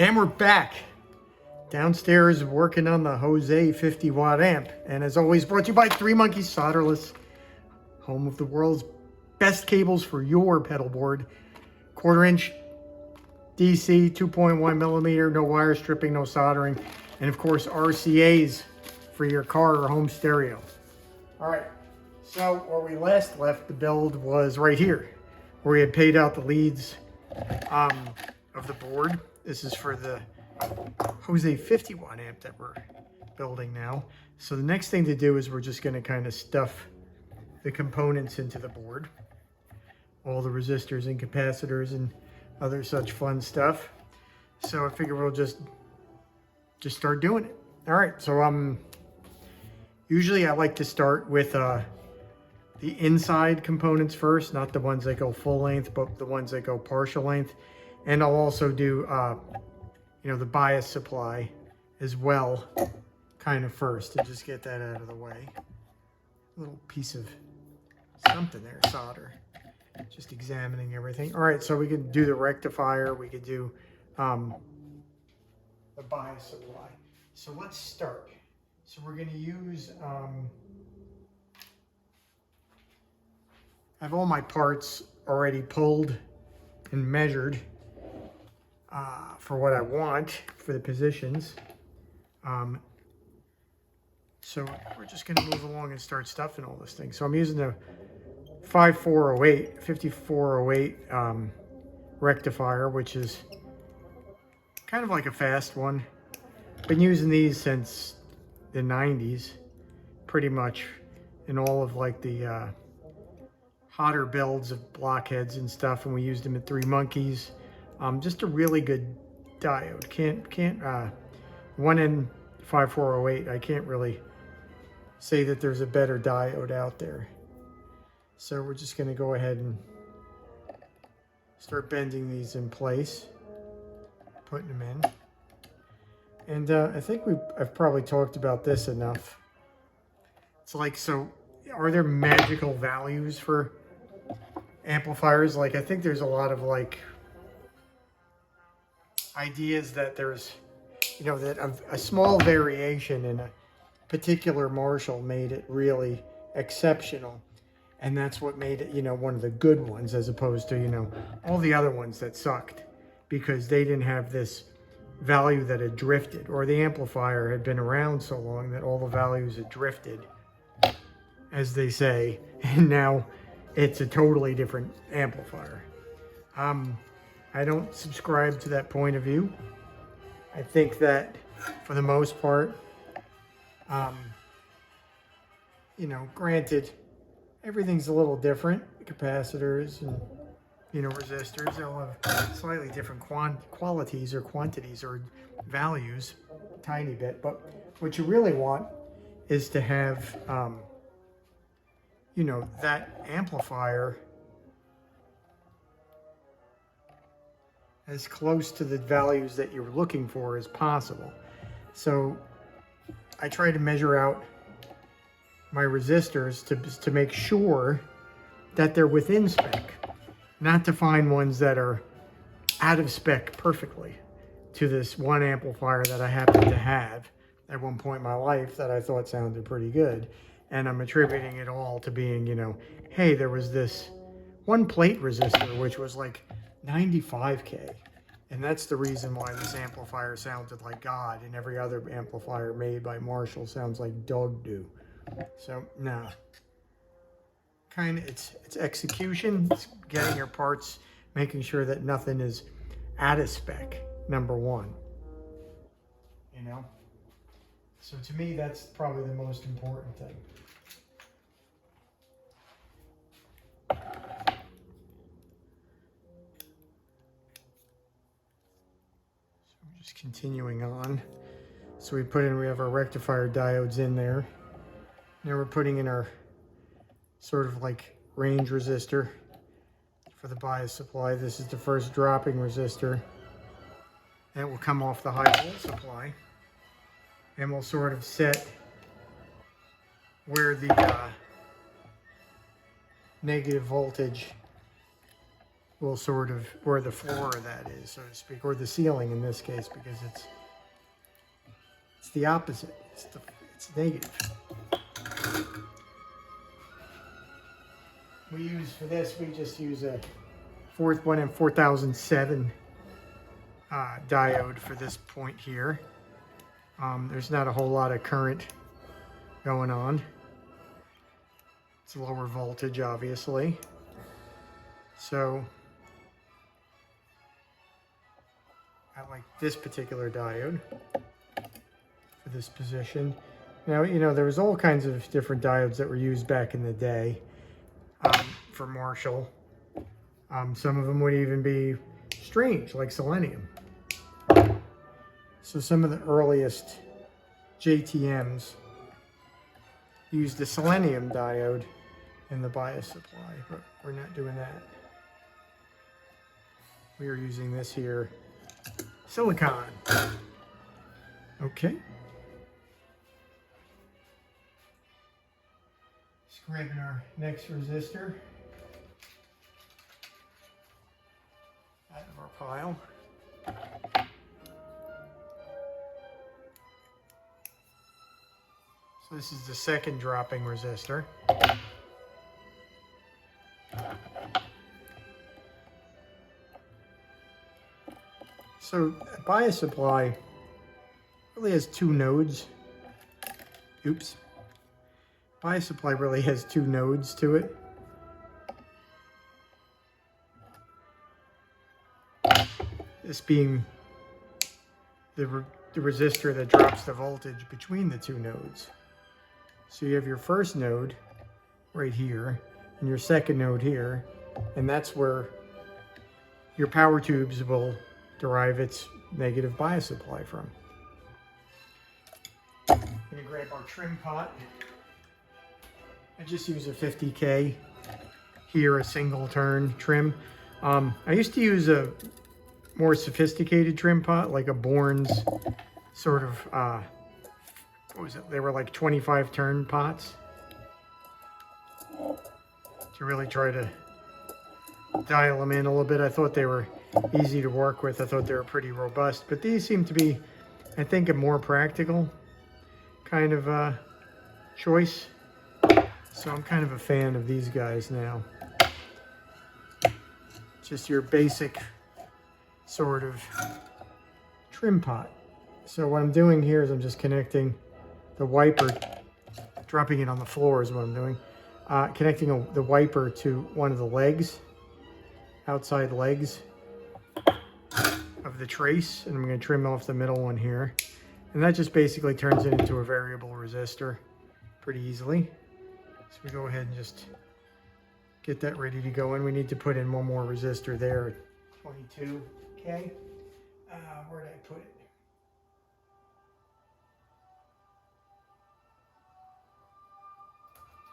And we're back downstairs working on the Jose 50 watt amp. And as always, brought to you by Three Monkeys Solderless, home of the world's best cables for your pedal board. 1/4 inch DC, 2.1 millimeter, no wire stripping, no soldering. And of course, RCAs for your car or home stereo. All right, so where we last left the build was right here, where we had paid out the leads of the board. This is for the Jose 50 watt amp that we're building now. So the next thing to do is we're just going to kind of stuff the components into the board, all the resistors and capacitors and other such fun stuff. So I figure we'll just start doing it. All right, so usually I like to start with the inside components first, not the ones that go full length, but the ones that go partial length. And I'll also do the bias supply as well, kind of first, to just get that out of the way. A little piece of something there, solder. Just examining everything. All right, so we can do the rectifier. We could do the bias supply. So let's start. So we're going to use, I have all my parts already pulled and measured for what I want for the positions. So we're just going to move along and start stuffing all this thing. So I'm using the 5408 rectifier, which is kind of like a fast one. Been using these since the 90s, pretty much, in all of like the hotter builds of blockheads and stuff, and we used them at Three Monkeys. Just a really good diode. Can't one in 5408. I can't really say that there's a better diode out there. So we're just going to go ahead and start bending these in place, putting them in. And I think I've probably talked about this enough. It's like, so are there magical values for amplifiers? Like, I think there's a lot of like ideas that there's, that a small variation in a particular Marshall made it really exceptional. And that's what made it, one of the good ones, as opposed to, all the other ones that sucked, because they didn't have this value that had drifted, or the amplifier had been around so long that all the values had drifted, as they say, and now it's a totally different amplifier. I don't subscribe to that point of view. I think that for the most part, granted, everything's a little different. Capacitors and, resistors, they'll have slightly different qualities or quantities or values, a tiny bit. But what you really want is to have, that amplifier as close to the values that you're looking for as possible. So I try to measure out my resistors to make sure that they're within spec, not to find ones that are out of spec perfectly to this one amplifier that I happen to have at one point in my life that I thought sounded pretty good. And I'm attributing it all to being, hey, there was this one plate resistor which was like 95K. And that's the reason why this amplifier sounded like God, and every other amplifier made by Marshall sounds like dog do. So, no. Kind of, it's execution. It's getting your parts, making sure that nothing is out of spec, number one. So to me, that's probably the most important thing. Just continuing on. So we have our rectifier diodes in there. Now we're putting in our sort of like range resistor for the bias supply. This is the first dropping resistor. That will come off the high volt supply. And we'll sort of set where the negative voltage will sort of, where the floor of that is, so to speak, or the ceiling in this case, because it's the opposite. It's negative. We use for this, we just use a 4007 diode for this point here. There's not a whole lot of current going on. It's lower voltage, obviously. So I like this particular diode for this position. Now, you know, there was all kinds of different diodes that were used back in the day for Marshall. Some of them would even be strange, like selenium. So some of the earliest JTMs used the selenium diode in the bias supply, but we're not doing that. We are using this here, silicon. Okay. Just grabbing our next resistor out of our pile. So this is the second dropping resistor. So a bias supply really has two nodes. Oops. Bias supply really has two nodes to it. This being the resistor that drops the voltage between the two nodes. So you have your first node right here and your second node here, and that's where your power tubes will derive its negative bias supply from. I'm going to grab our trim pot. I just use a 50K here, a single turn trim. I used to use a more sophisticated trim pot, like a Bourne's sort of, what was it? They were like 25 turn pots to really try to dial them in a little bit. I thought they were easy to work with. I thought they were pretty robust, but these seem to be, I think, a more practical kind of choice. So I'm kind of a fan of these guys now. Just your basic sort of trim pot. So what I'm doing here is I'm just connecting the wiper, dropping it on the floor is what I'm doing. Connecting the wiper to one of the legs, outside legs of the trace, and I'm going to trim off the middle one here. And that just basically turns it into a variable resistor pretty easily. So we go ahead and just get that ready to go in. We need to put in one more resistor there, 22K. Where did I put it?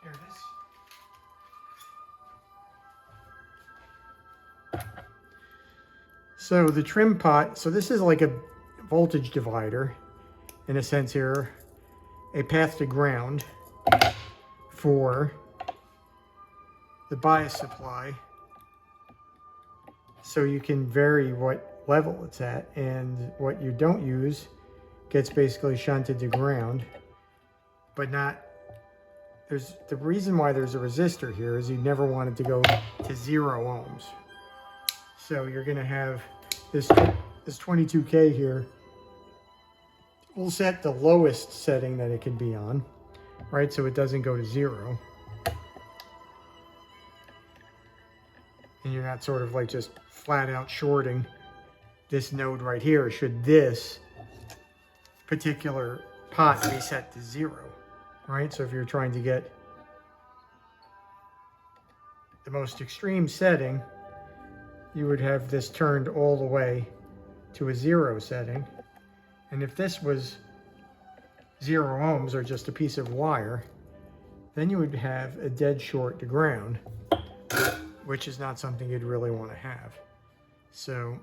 There it is. So the trim pot, so this is like a voltage divider in a sense here, a path to ground for the bias supply, so you can vary what level it's at, and what you don't use gets basically shunted to ground, but not, the reason why there's a resistor here is you never want it to go to 0 ohms. So you're going to have this 22K here. We'll set the lowest setting that it can be on, right? So it doesn't go to 0. And you're not sort of like just flat out shorting this node right here, should this particular pot be set to 0, right? So if you're trying to get the most extreme setting, you would have this turned all the way to a 0 setting. And if this was 0 ohms or just a piece of wire, then you would have a dead short to ground, which is not something you'd really want to have. So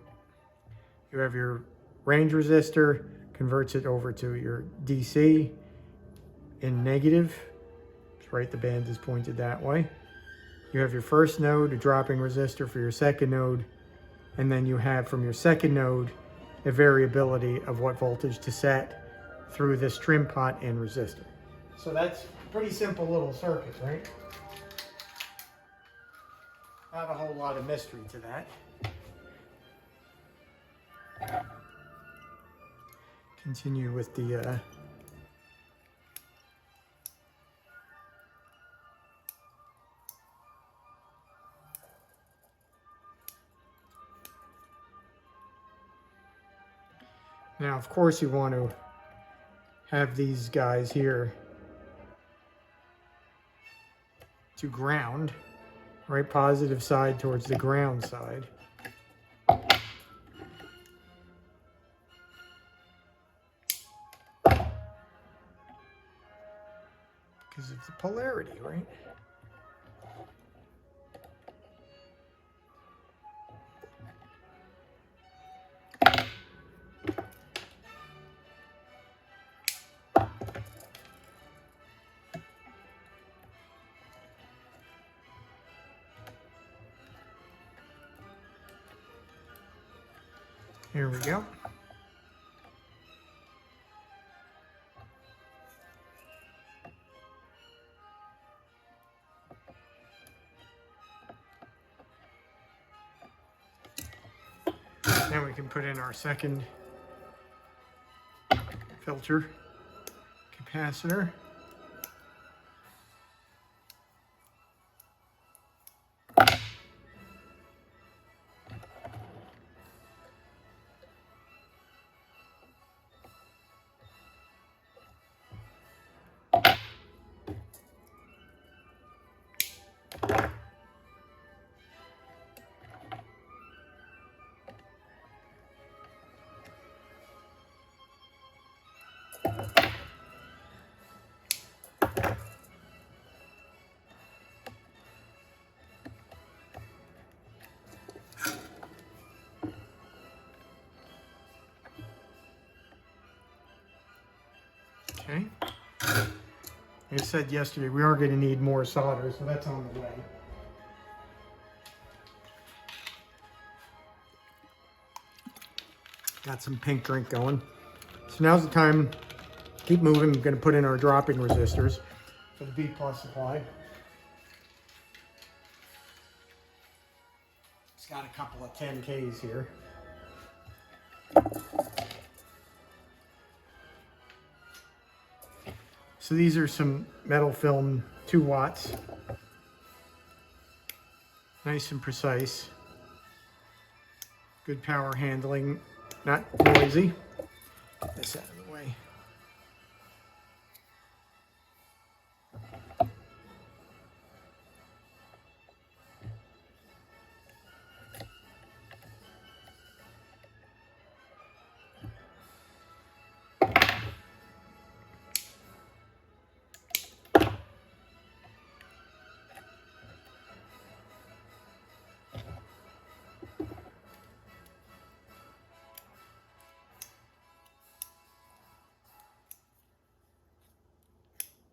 you have your range resistor, converts it over to your DC in negative, right? The band is pointed that way. You have your first node, a dropping resistor for your second node, and then you have from your second node a variability of what voltage to set through this trim pot and resistor. So that's a pretty simple little circuit, right? Not a whole lot of mystery to that. Continue with the now, of course, you want to have these guys here to ground, right? Positive side towards the ground side. Because of the polarity, right? Here we go. Now we can put in our second filter capacitor. Okay. Like I said yesterday, we are going to need more solder, so that's on the way. Got some pink drink going. So now's the time. Keep moving. I'm going to put in our dropping resistors for the B plus supply. It's got a couple of 10Ks here. So these are some metal film 2 watts. Nice and precise. Good power handling, not noisy. Get this out of the way.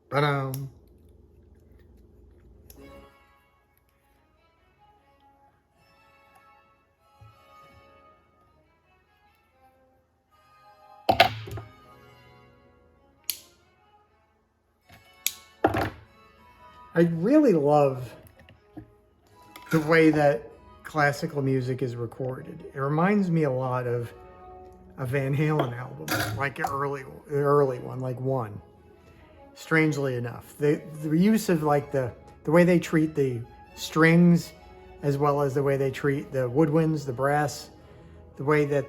But I really love the way that classical music is recorded. It reminds me a lot of a Van Halen album, like an early one, like One. Strangely enough, the use of like the way they treat the strings, as well as the way they treat the woodwinds, the brass, the way that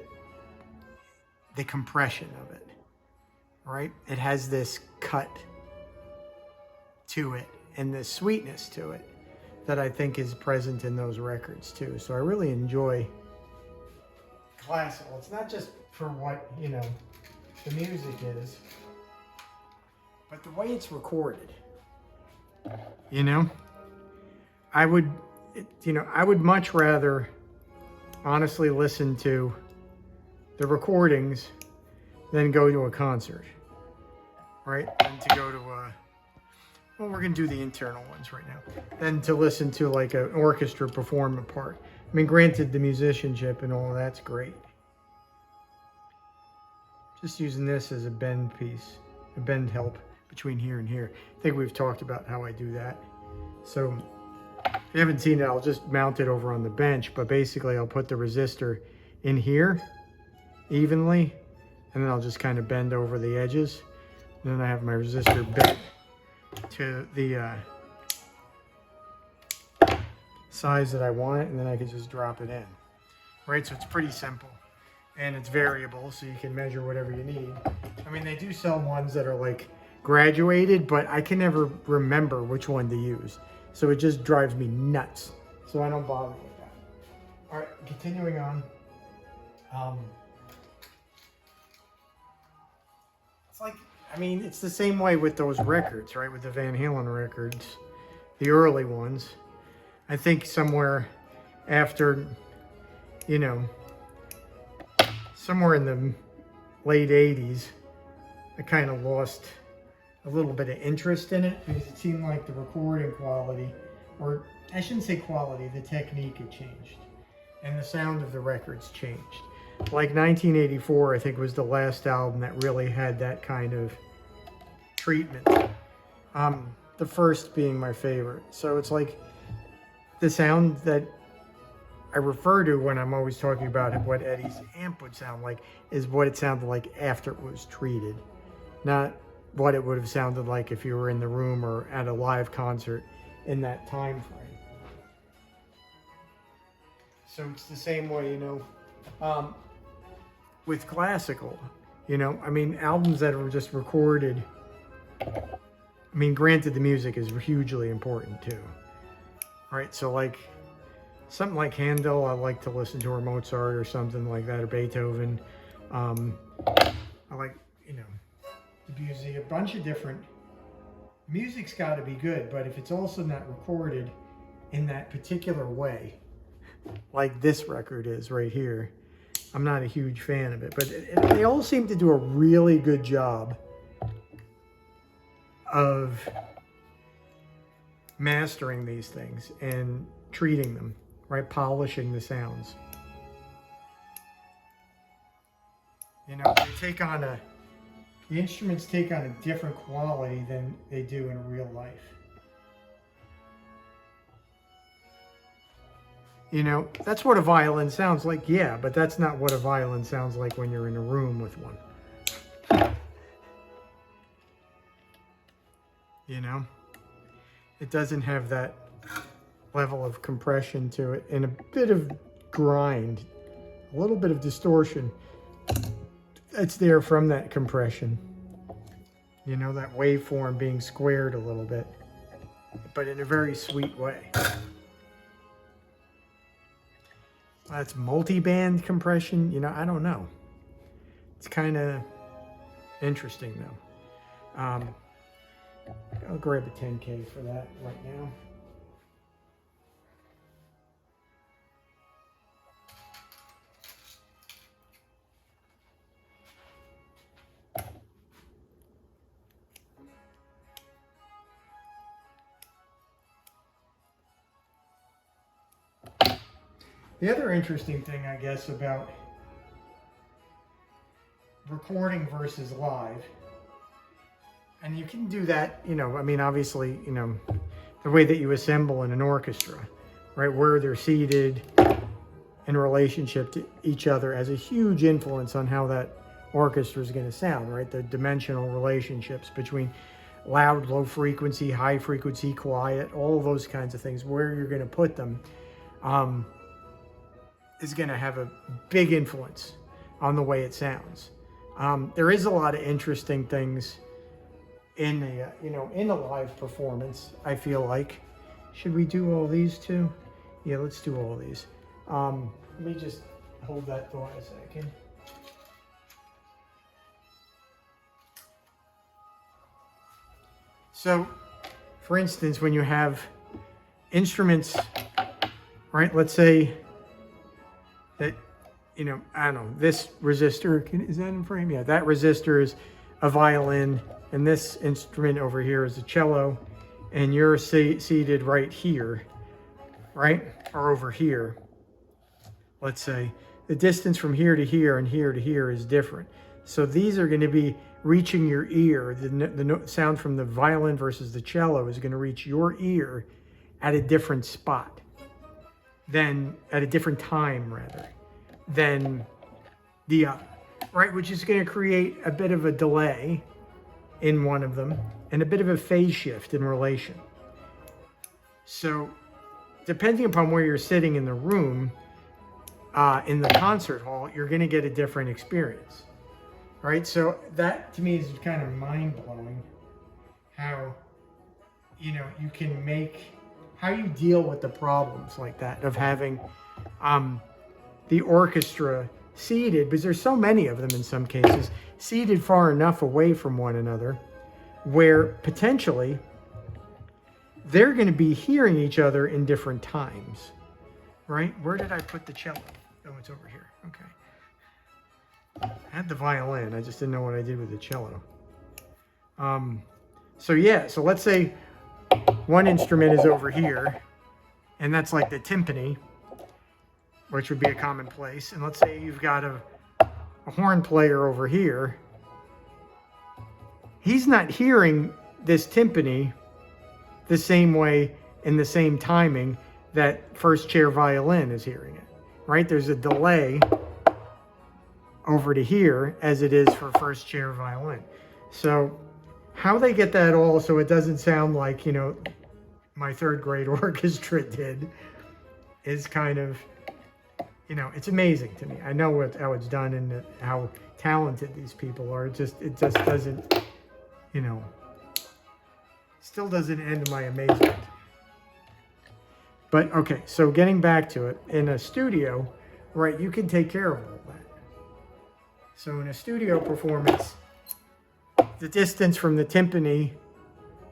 the compression of it, right? It has this cut to it and this sweetness to it that I think is present in those records too. So I really enjoy classical. It's not just for what, you know, the music is, but the way it's recorded. You know, I would much rather honestly listen to the recordings than go to a concert, right? Than to go to a, Well, we're going to do the internal ones right now. Then to listen to like an orchestra perform a part. I mean, granted, the musicianship and all of that's great. Just using this as a bend piece, a bend help between here and here. I think we've talked about how I do that. So if you haven't seen it, I'll just mount it over on the bench, but basically I'll put the resistor in here evenly, and then I'll just kind of bend over the edges. And then I have my resistor bent to the size that I want it, and then I can just drop it in. Right, so it's pretty simple. And it's variable, so you can measure whatever you need. I mean, they do sell ones that are like graduated, but I can never remember which one to use. So it just drives me nuts. So I don't bother with that. All right, continuing on. It's like, I mean, it's the same way with those records, right? With the Van Halen records, the early ones. I think somewhere after, you know, somewhere in the late 80s, I kind of lost a little bit of interest in it because it seemed like the recording quality, or I shouldn't say quality, the technique had changed and the sound of the records changed. Like 1984, I think, was the last album that really had that kind of treatment. The first being my favorite. So it's like the sound that I refer to when I'm always talking about what Eddie's amp would sound like is what it sounded like after it was treated, not what it would have sounded like if you were in the room or at a live concert in that time frame. So it's the same way, you know, with classical, you know, I mean, albums that were just recorded, I mean, granted, the music is hugely important too, right? So like, something like Handel, I like to listen to, or Mozart or something like that, or Beethoven. I like, you know, Debussy, a bunch of different, music's got to be good, but if it's also not recorded in that particular way, like this record is right here, I'm not a huge fan of it, but they all seem to do a really good job of mastering these things and treating them, right? Polishing the sounds. You know, they take on the instruments take on a different quality than they do in real life. You know, that's what a violin sounds like, yeah, but that's not what a violin sounds like when you're in a room with one. You know, it doesn't have that level of compression to it, and a bit of grind, a little bit of distortion that's there from that compression. You know, that waveform being squared a little bit, but in a very sweet way. That's multi-band compression, you know, I don't know. It's kind of interesting though. I'll grab a 10K for that right now. The other interesting thing, I guess, about recording versus live, and you can do that, you know, I mean, obviously, you know, the way that you assemble in an orchestra, right, where they're seated in relationship to each other has a huge influence on how that orchestra is going to sound, right? The dimensional relationships between loud, low frequency, high frequency, quiet, all of those kinds of things, where you're going to put them, is going to have a big influence on the way it sounds. There is a lot of interesting things in the, you know, in a live performance, I feel like. Should we do all these too? Yeah, let's do all these. Let me just hold that thought a second. So, for instance, when you have instruments, right, let's say that, you know, I don't know, this resistor, is that in frame? Yeah, that resistor is a violin, and this instrument over here is a cello, and you're seated right here, right? Or over here, let's say, the distance from here to here and here to here is different. So these are going to be reaching your ear. The sound from the violin versus the cello is going to reach your ear at a different spot, then at a different time rather, than the other, right? Which is going to create a bit of a delay in one of them and a bit of a phase shift in relation. So depending upon where you're sitting in the room, in the concert hall, you're going to get a different experience, right? So that to me is kind of mind-blowing how, you know, you can make, how you deal with the problems like that of having the orchestra seated, because there's so many of them in some cases, seated far enough away from one another where potentially they're going to be hearing each other in different times, right? Where did I put the cello? Oh, it's over here. Okay. I had the violin. I just didn't know what I did with the cello. So yeah, so let's say one instrument is over here, and that's like the timpani, which would be a common place. And let's say you've got a horn player over here. He's not hearing this timpani the same way in the same timing that first chair violin is hearing it, right? There's a delay over to here as it is for first chair violin. So how they get that all so it doesn't sound like, you know, my third grade orchestra did is kind of, you know, it's amazing to me. I know how it's done and how talented these people are. It just doesn't, you know, still doesn't end my amazement. But okay, so getting back to it, in a studio, right, you can take care of all that. So in a studio performance, the distance from the timpani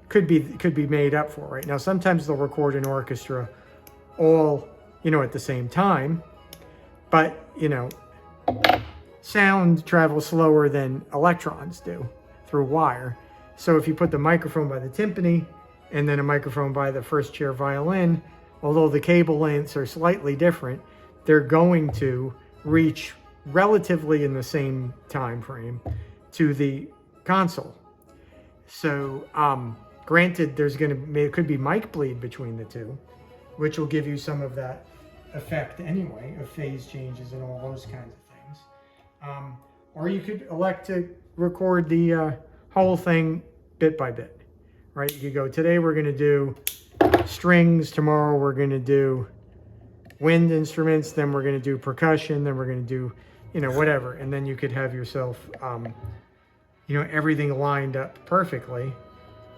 could be made up for, right? Now, sometimes they'll record an orchestra all, you know, at the same time, but, you know, sound travels slower than electrons do through wire. So if you put the microphone by the timpani and then a microphone by the first chair violin, although the cable lengths are slightly different, they're going to reach relatively in the same time frame to the console. So granted, it could be mic bleed between the two, which will give you some of that effect anyway of phase changes and all those kinds of things. Or you could elect to record the whole thing bit by bit, right? You could go, today we're going to do strings, tomorrow we're going to do wind instruments, then we're going to do percussion, then we're going to do, you know, whatever. And then you could have yourself, you know, everything lined up perfectly.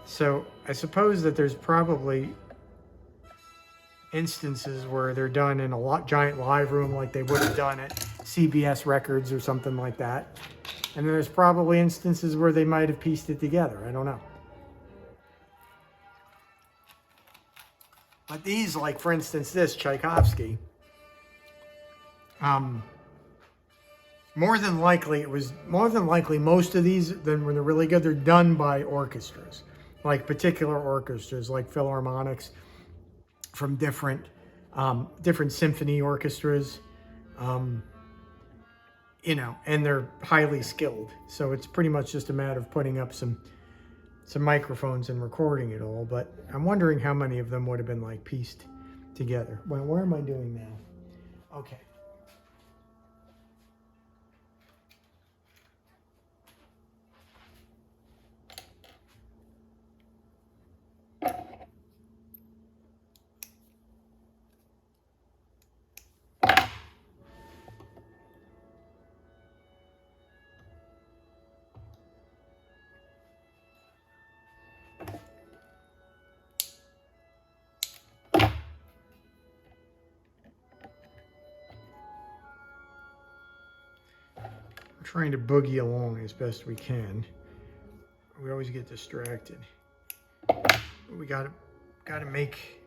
So I suppose that there's probably instances where they're done in a giant live room like they would have done at CBS Records or something like that. And there's probably instances where they might have pieced it together. I don't know. But these, like for instance, this Tchaikovsky, more than likely most of these, then when they're really good, they're done by orchestras, like particular orchestras, like philharmonics from different symphony orchestras, you know, and they're highly skilled. So it's pretty much just a matter of putting up some microphones and recording it all. But I'm wondering how many of them would have been like pieced together. Well, where am I doing now? Okay. Trying to boogie along as best we can. We always get distracted. We gotta make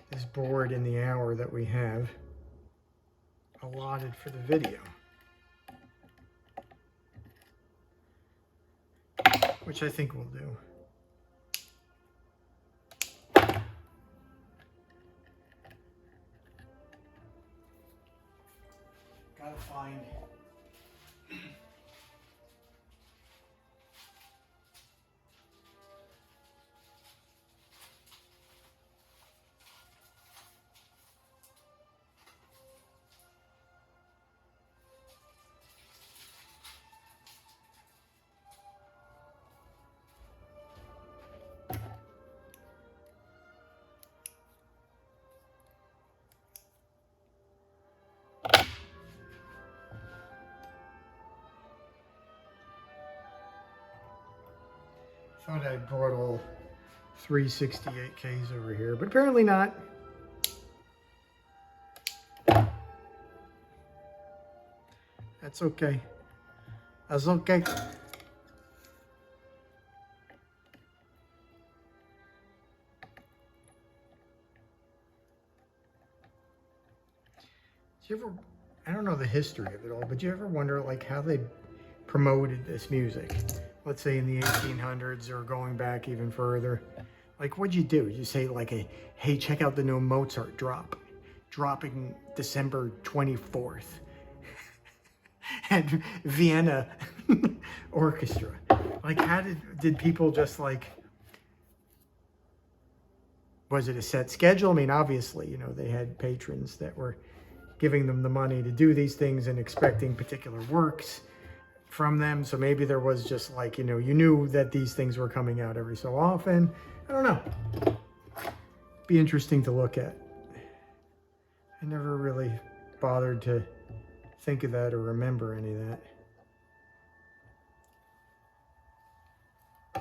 this board in the hour that we have allotted for the video, which I think we'll do. Gotta find. Thought I brought all 368Ks over here, but apparently not. That's okay. That's okay. Do you ever, I don't know the history of it all, but do you ever wonder like how they promoted this music? Let's say in the 1800s or going back even further. Like what'd you do? You say like hey, check out the new Mozart dropping December 24th at Vienna Orchestra. Like how did people just like, was it a set schedule? I mean, obviously, you know, they had patrons that were giving them the money to do these things and expecting particular works from them. So maybe there was just like, you know, you knew that these things were coming out every so often. I don't know. Be interesting to look at. I never really bothered to think of that or remember any of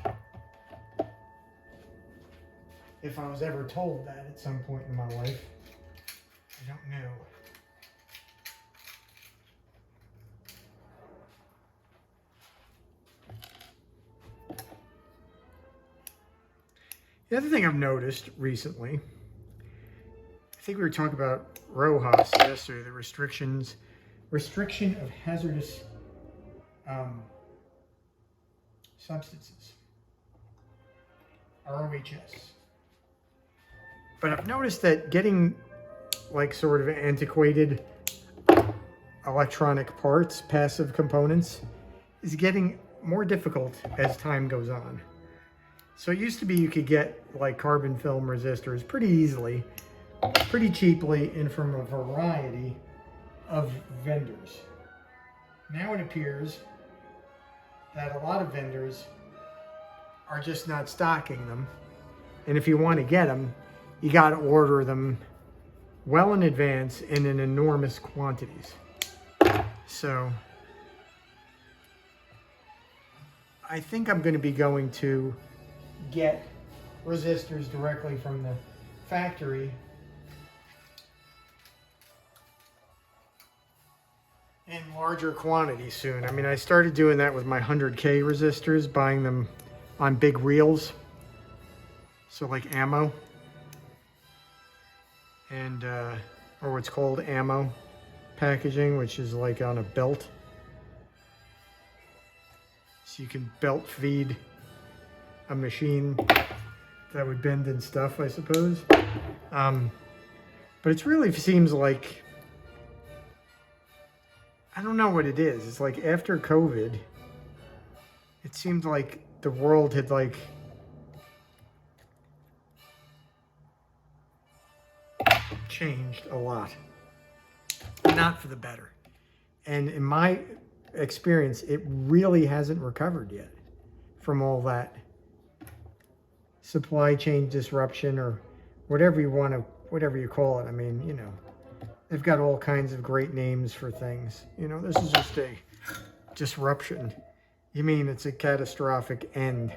that. If I was ever told that at some point in my life, I don't know. The other thing I've noticed recently, I think we were talking about Rojas yesterday, the restriction of hazardous substances, ROHS. But I've noticed that getting like sort of antiquated electronic parts, passive components, is getting more difficult as time goes on. So it used to be you could get like carbon film resistors pretty easily, pretty cheaply, and from a variety of vendors. Now it appears that a lot of vendors are just not stocking them. And if you want to get them, you got to order them well in advance and in enormous quantities. So I think I'm going to be going to get resistors directly from the factory in larger quantities soon. I mean, I started doing that with my 100K resistors, buying them on big reels, so like ammo, and or what's called ammo packaging, which is like on a belt, so you can belt feed a machine that would bend and stuff, I suppose. But it really seems like, I don't know what it is. It's like after COVID, it seemed like the world had like changed a lot, not for the better. And in my experience, it really hasn't recovered yet from all that supply chain disruption, or whatever you call it. I mean, you know, they've got all kinds of great names for things. You know, this is just a disruption. You mean it's a catastrophic end,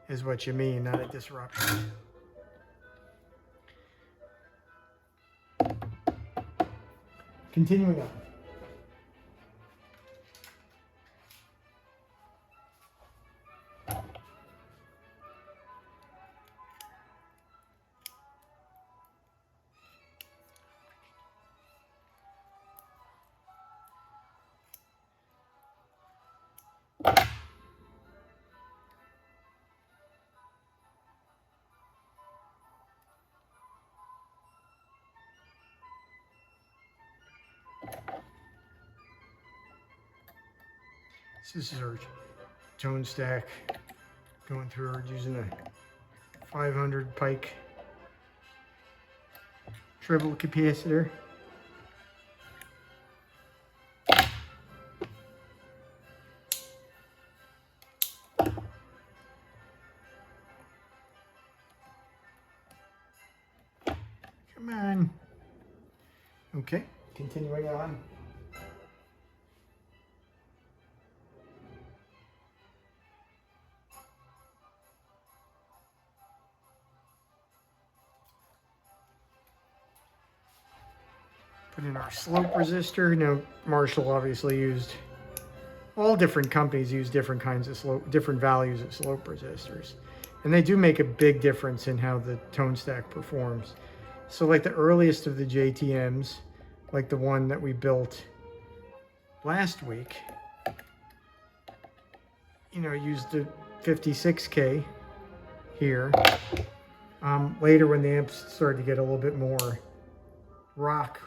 is what you mean, not a disruption. Continuing on. This is our tone stack going through. We're using a 500 pike treble capacitor. Come on. Okay, continuing on. Put in our slope resistor. Now, Marshall obviously used, all different companies use different kinds of slope, different values of slope resistors. And they do make a big difference in how the tone stack performs. So like the earliest of the JTMs, like the one that we built last week, you know, used the 56K here. Later when the amps started to get a little bit more rock,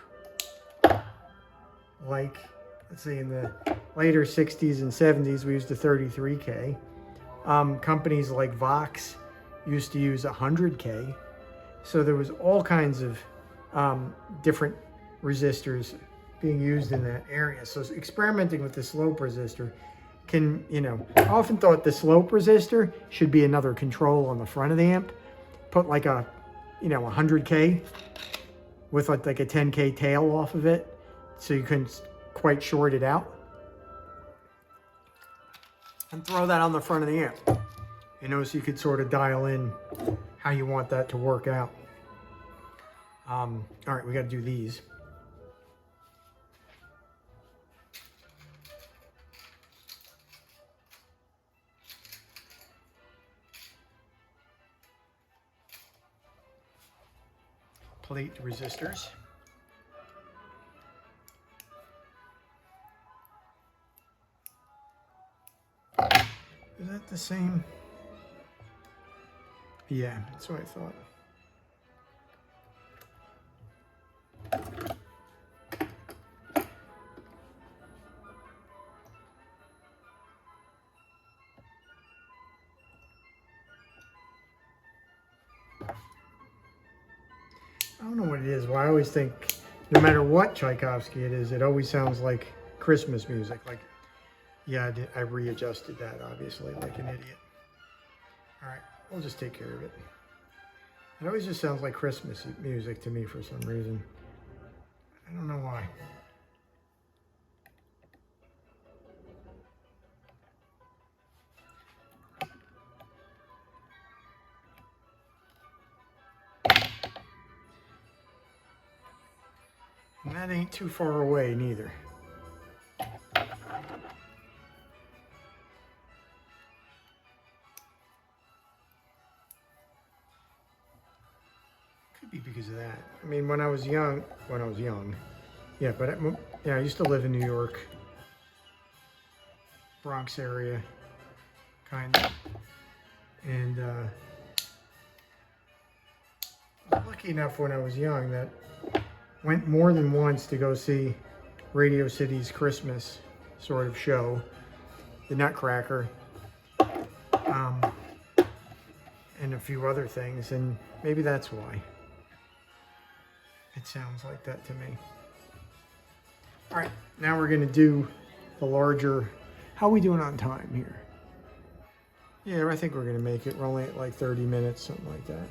like, let's see, in the later 60s and 70s, we used the 33K. Companies like Vox used to use 100K. So there was all kinds of different resistors being used in that area. So experimenting with the slope resistor can, you know, I often thought the slope resistor should be another control on the front of the amp. Put like a, you know, 100K with like a 10K tail off of it, so you couldn't quite short it out. And throw that on the front of the amp, you know, so you could sort of dial in how you want that to work out. All right, we got to do these. Plate resistors. Is that the same? Yeah, that's what I thought. I don't know what it is. Well, I always think no matter what Tchaikovsky it is, it always sounds like Christmas music. Like, yeah, I readjusted that, obviously, like an idiot. All right, we'll just take care of it. It always just sounds like Christmas music to me for some reason. I don't know why. And that ain't too far away, neither. Could be because of that. I mean, when I was young, yeah, but I used to live in New York, Bronx area, kind of, and I was lucky enough when I was young that went more than once to go see Radio City's Christmas sort of show, the Nutcracker, and a few other things, and maybe that's why it sounds like that to me. All right, now we're gonna do the larger, how are we doing on time here? Yeah, I think we're gonna make it. We're only at like 30 minutes, something like that.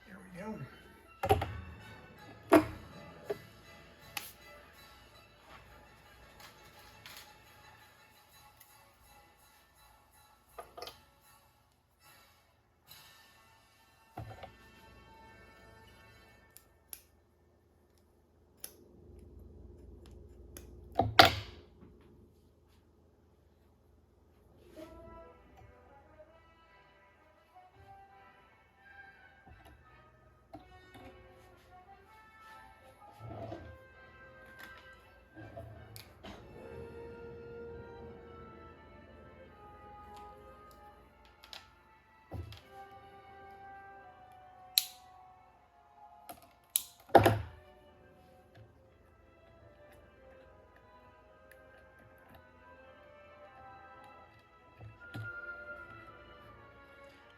There we go.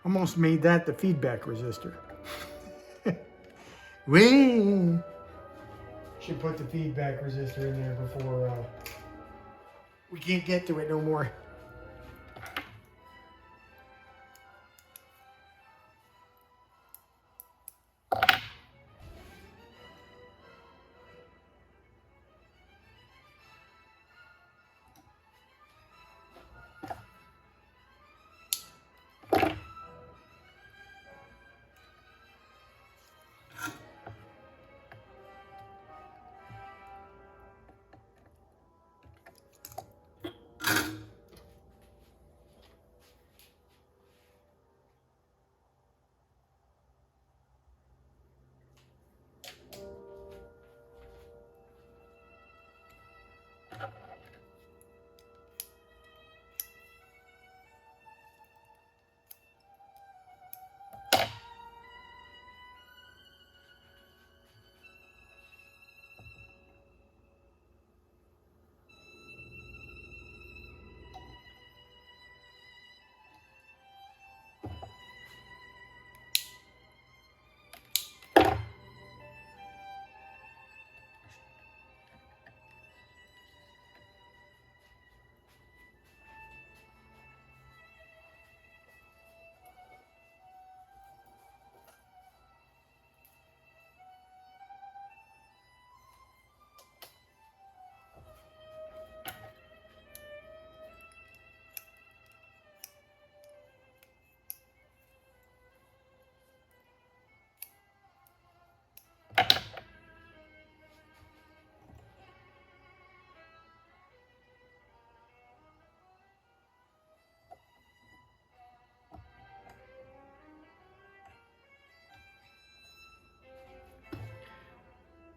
Almost made that the feedback resistor. Whee! Should put the feedback resistor in there before we can't get to it no more.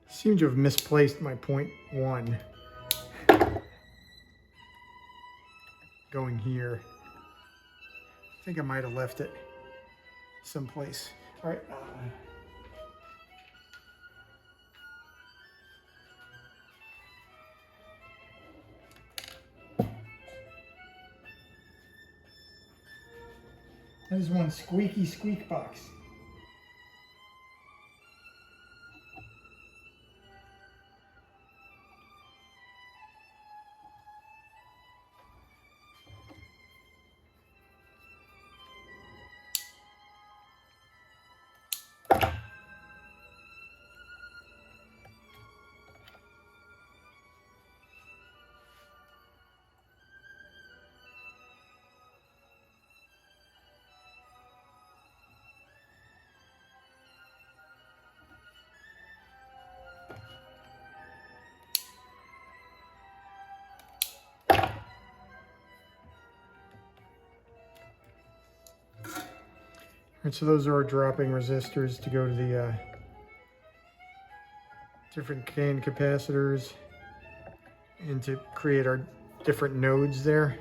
Seem to have misplaced my .1 going here. I think I might have left it someplace. All right. That is one squeaky squeak box. And so those are our dropping resistors to go to the different can capacitors and to create our different nodes there.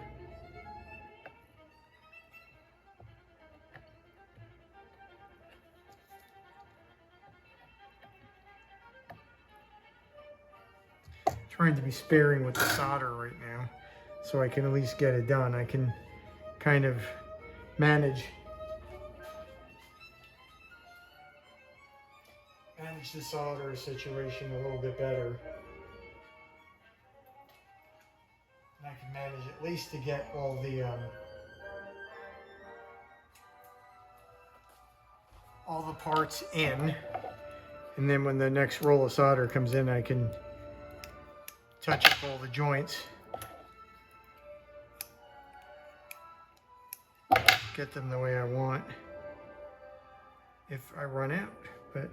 Trying to be sparing with the solder right now so I can at least get it done. I can kind of manage the solder situation a little bit better. And I can manage at least to get all the parts in. And then when the next roll of solder comes in, I can touch up all the joints. Get them the way I want if I run out, but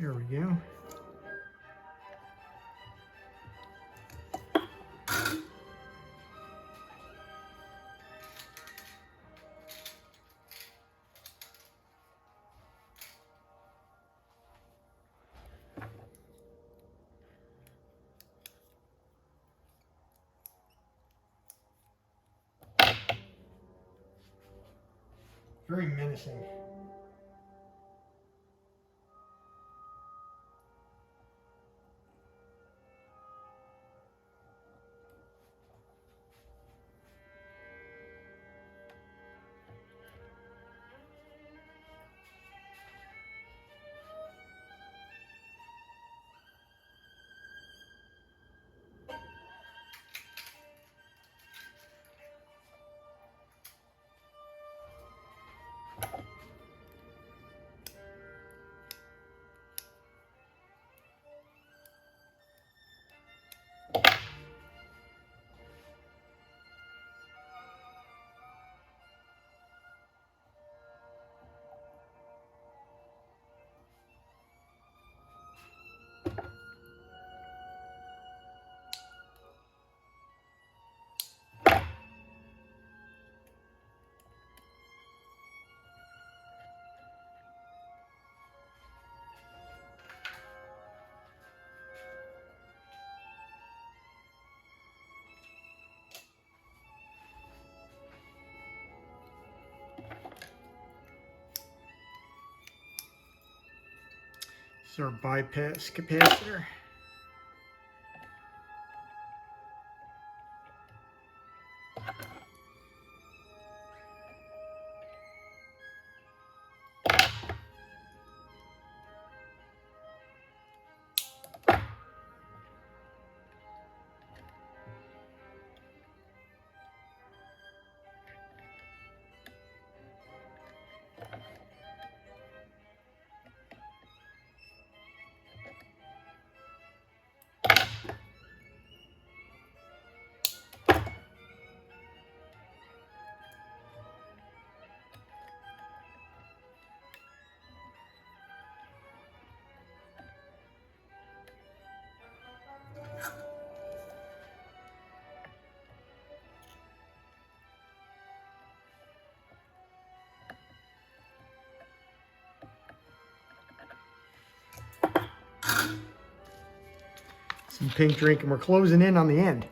There we go. Very menacing. This is our bypass capacitor. Some pink drink, and we're closing in on the end.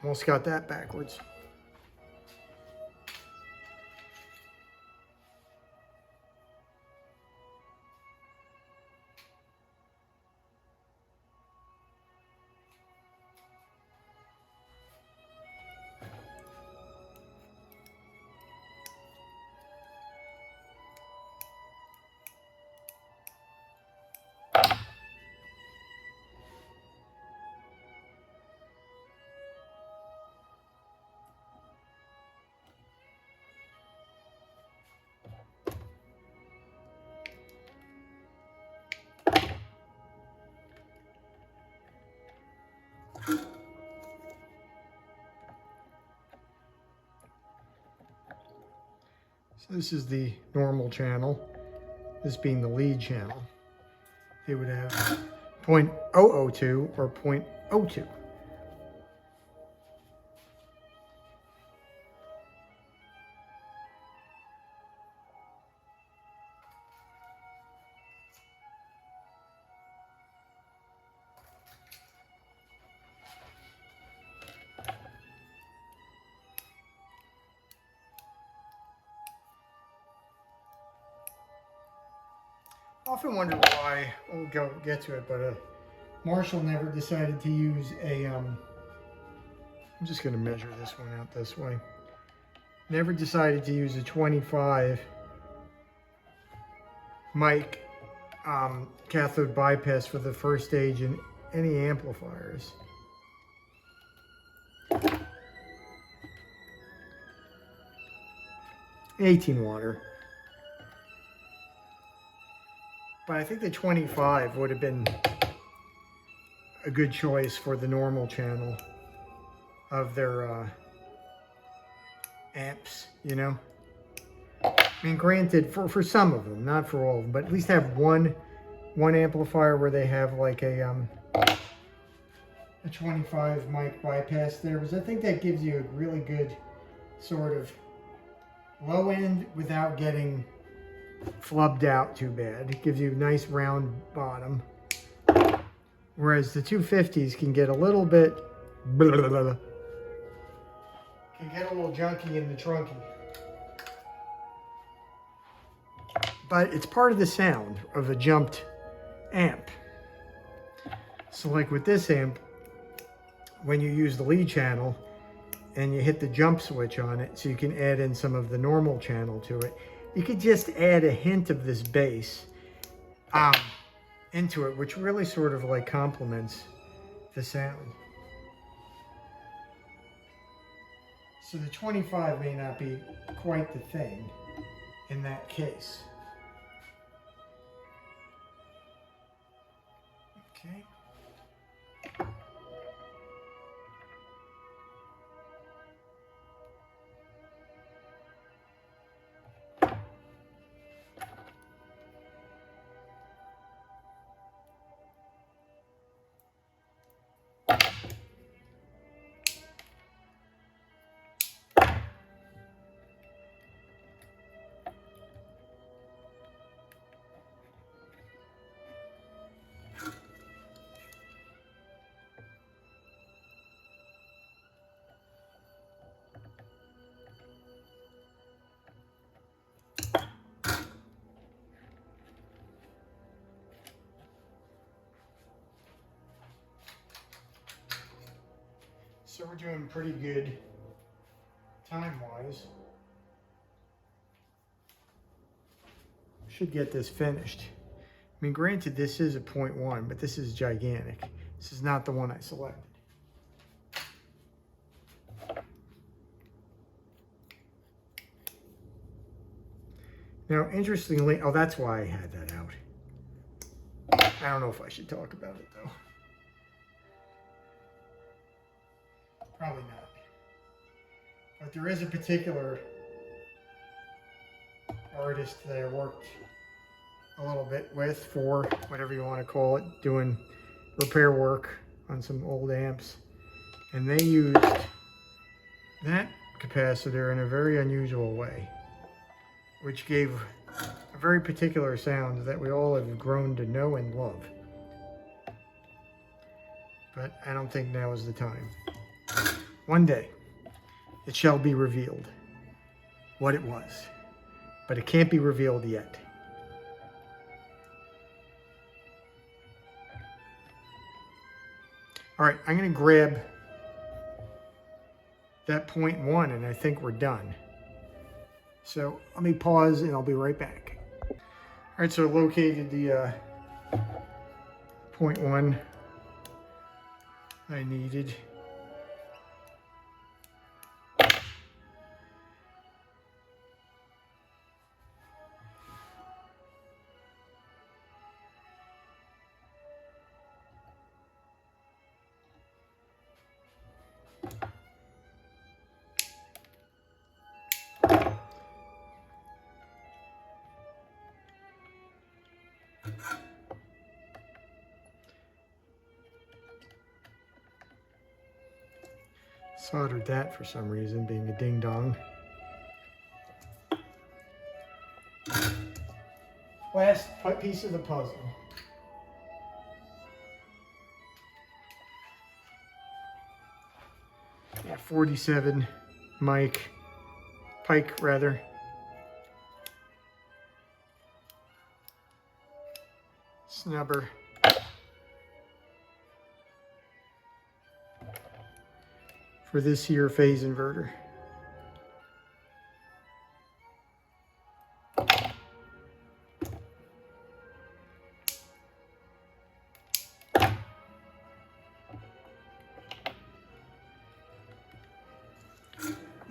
Almost got that backwards. So this is the normal channel, this being the lead channel. They would have 0.002 or 0.02. Often wonder why, we'll get to it, but Marshall never decided to use a, I'm just going to measure this one out this way. Never decided to use a 25 mic cathode bypass for the first stage in any amplifiers. An 18 water. But I think the 25 would have been a good choice for the normal channel of their amps, you know? I mean, granted, for some of them, not for all of them, but at least have one amplifier where they have like a 25 mic bypass there, because I think that gives you a really good sort of low end without getting flubbed out too bad. It gives you a nice round bottom. Whereas the 250s can get a little bit can get a little junky in the trunky. But it's part of the sound of a jumped amp. So like with this amp, when you use the lead channel and you hit the jump switch on it so you can add in some of the normal channel to it, you could just add a hint of this bass into it, which really sort of like complements the sound. So the 25 may not be quite the thing in that case. Okay. So we're doing pretty good time-wise. Should get this finished. I mean, granted, this is a 0.1, but this is gigantic. This is not the one I selected. Now, interestingly, oh, that's why I had that out. I don't know if I should talk about it, though. Probably not. But there is a particular artist that I worked a little bit with for, whatever you want to call it, doing repair work on some old amps. And they used that capacitor in a very unusual way, which gave a very particular sound that we all have grown to know and love. But I don't think now is the time. One day, it shall be revealed what it was, but it can't be revealed yet. All right, I'm going to grab that 0.1 and I think we're done. So let me pause and I'll be right back. All right, so I located the 0.1 I needed. Soldered that for some reason, being a ding-dong. Last piece of the puzzle. Yeah, 47 Pike rather. snubber. For this here phase inverter.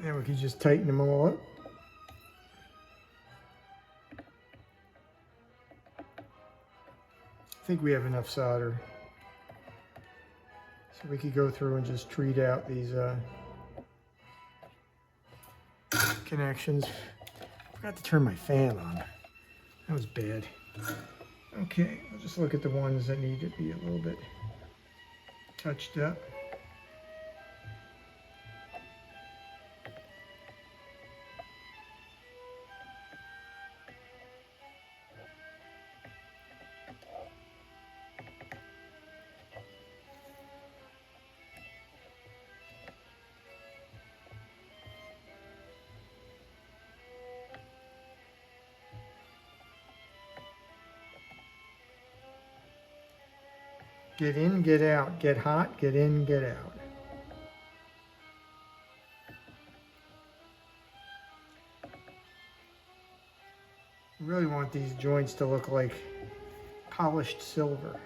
Now we can just tighten them all up. I think we have enough solder. So we could go through and just treat out these connections. Forgot to turn my fan on. That was bad. Okay, I'll just look at the ones that need to be a little bit touched up. Get in, get out. Get hot, get in, get out. I really want these joints to look like polished silver.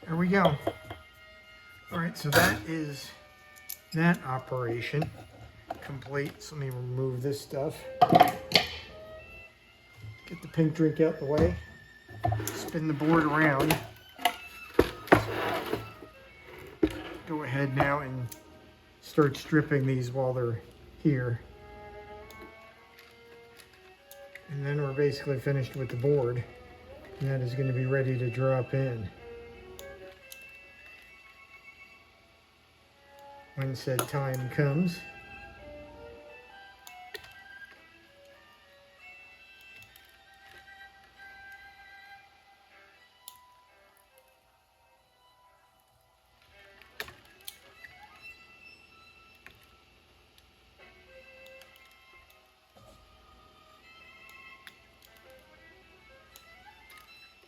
There we go. All right, so that is that operation complete. So let me remove this stuff. Get the pink drink out the way. Spin the board around. Go ahead now and start stripping these while they're here. And then we're basically finished with the board. And that is going to be ready to drop in when said time comes.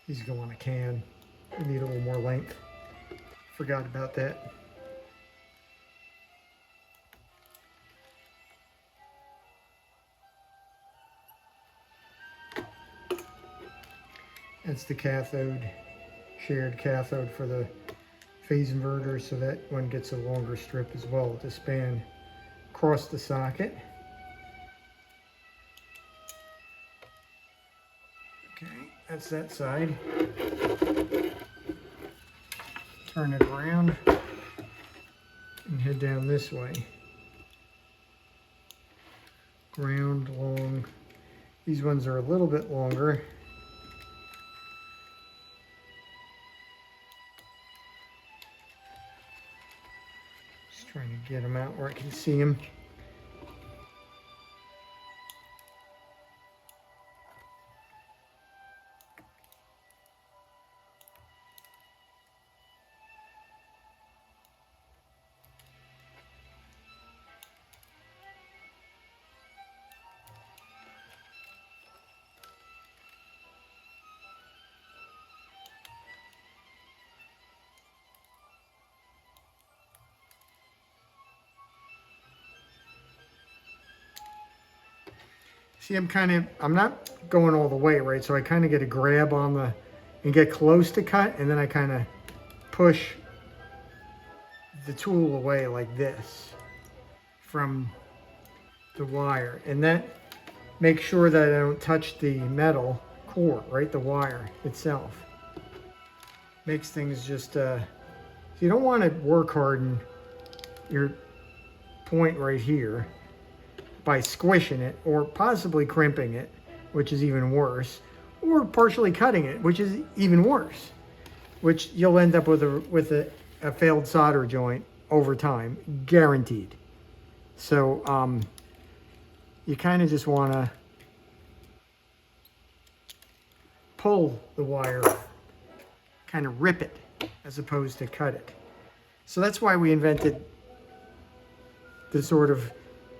These go on a can. We need a little more length. Forgot about that. That's the cathode, shared cathode for the phase inverter, so that one gets a longer strip as well to span across the socket. Okay, that's that side. Turn it around and head down this way. Ground long. These ones are a little bit longer. Trying to get them out where I can see them. See, I'm not going all the way, right? So I kind of get a grab on the, and get close to cut, and then I kind of push the tool away like this from the wire. And that makes sure that I don't touch the metal core, right? The wire itself. Makes things just, you don't want to work harden your point right here by squishing it or possibly crimping it. which is even worse, or partially cutting it, which is even worse, which you'll end up with a failed solder joint over time, guaranteed. So you kind of just want to pull the wire, kind of rip it, as opposed to cut it. So that's why we invented the sort of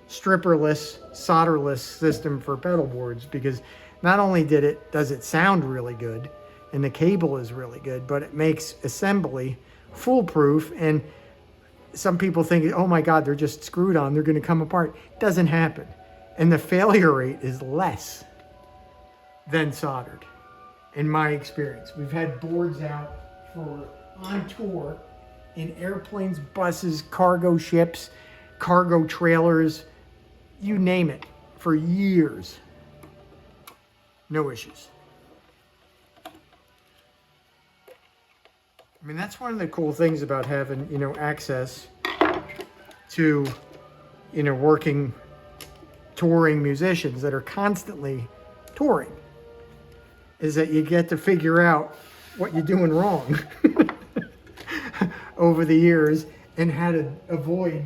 stripperless, solderless system for pedal boards, because not only does it sound really good, and the cable is really good, but it makes assembly foolproof. And some people think, oh my God, they're just screwed on, they're going to come apart. It doesn't happen. And the failure rate is less than soldered, in my experience. We've had boards out for on tour in airplanes, buses, cargo ships, cargo trailers, you name it, for years. No issues. I mean, that's one of the cool things about having, you know, access to, you know, working, touring musicians that are constantly touring, is that you get to figure out what you're doing wrong over the years and how to avoid,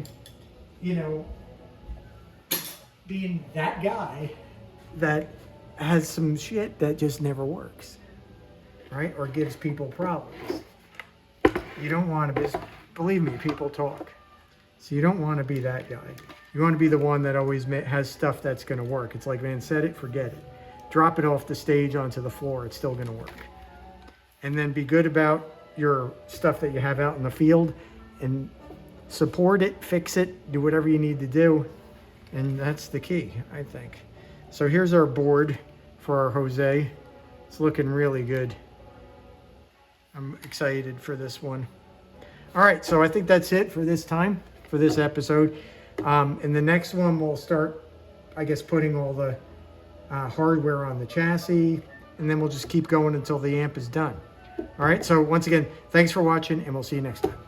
you know, being that guy that has some shit that just never works, right? Or gives people problems. You don't want to be, believe me, people talk. So you don't want to be that guy. You want to be the one that always has stuff that's going to work. It's like, man, set it, forget it. Drop it off the stage onto the floor, it's still going to work. And then be good about your stuff that you have out in the field and support it, fix it, do whatever you need to do. And that's the key, I think. So here's our board for our Jose. It's looking really good. I'm excited for this one. All right, so I think that's it for this time, for this episode. In the next one, we'll start, I guess, putting all the hardware on the chassis, and then we'll just keep going until the amp is done. All right, so once again, thanks for watching, and we'll see you next time.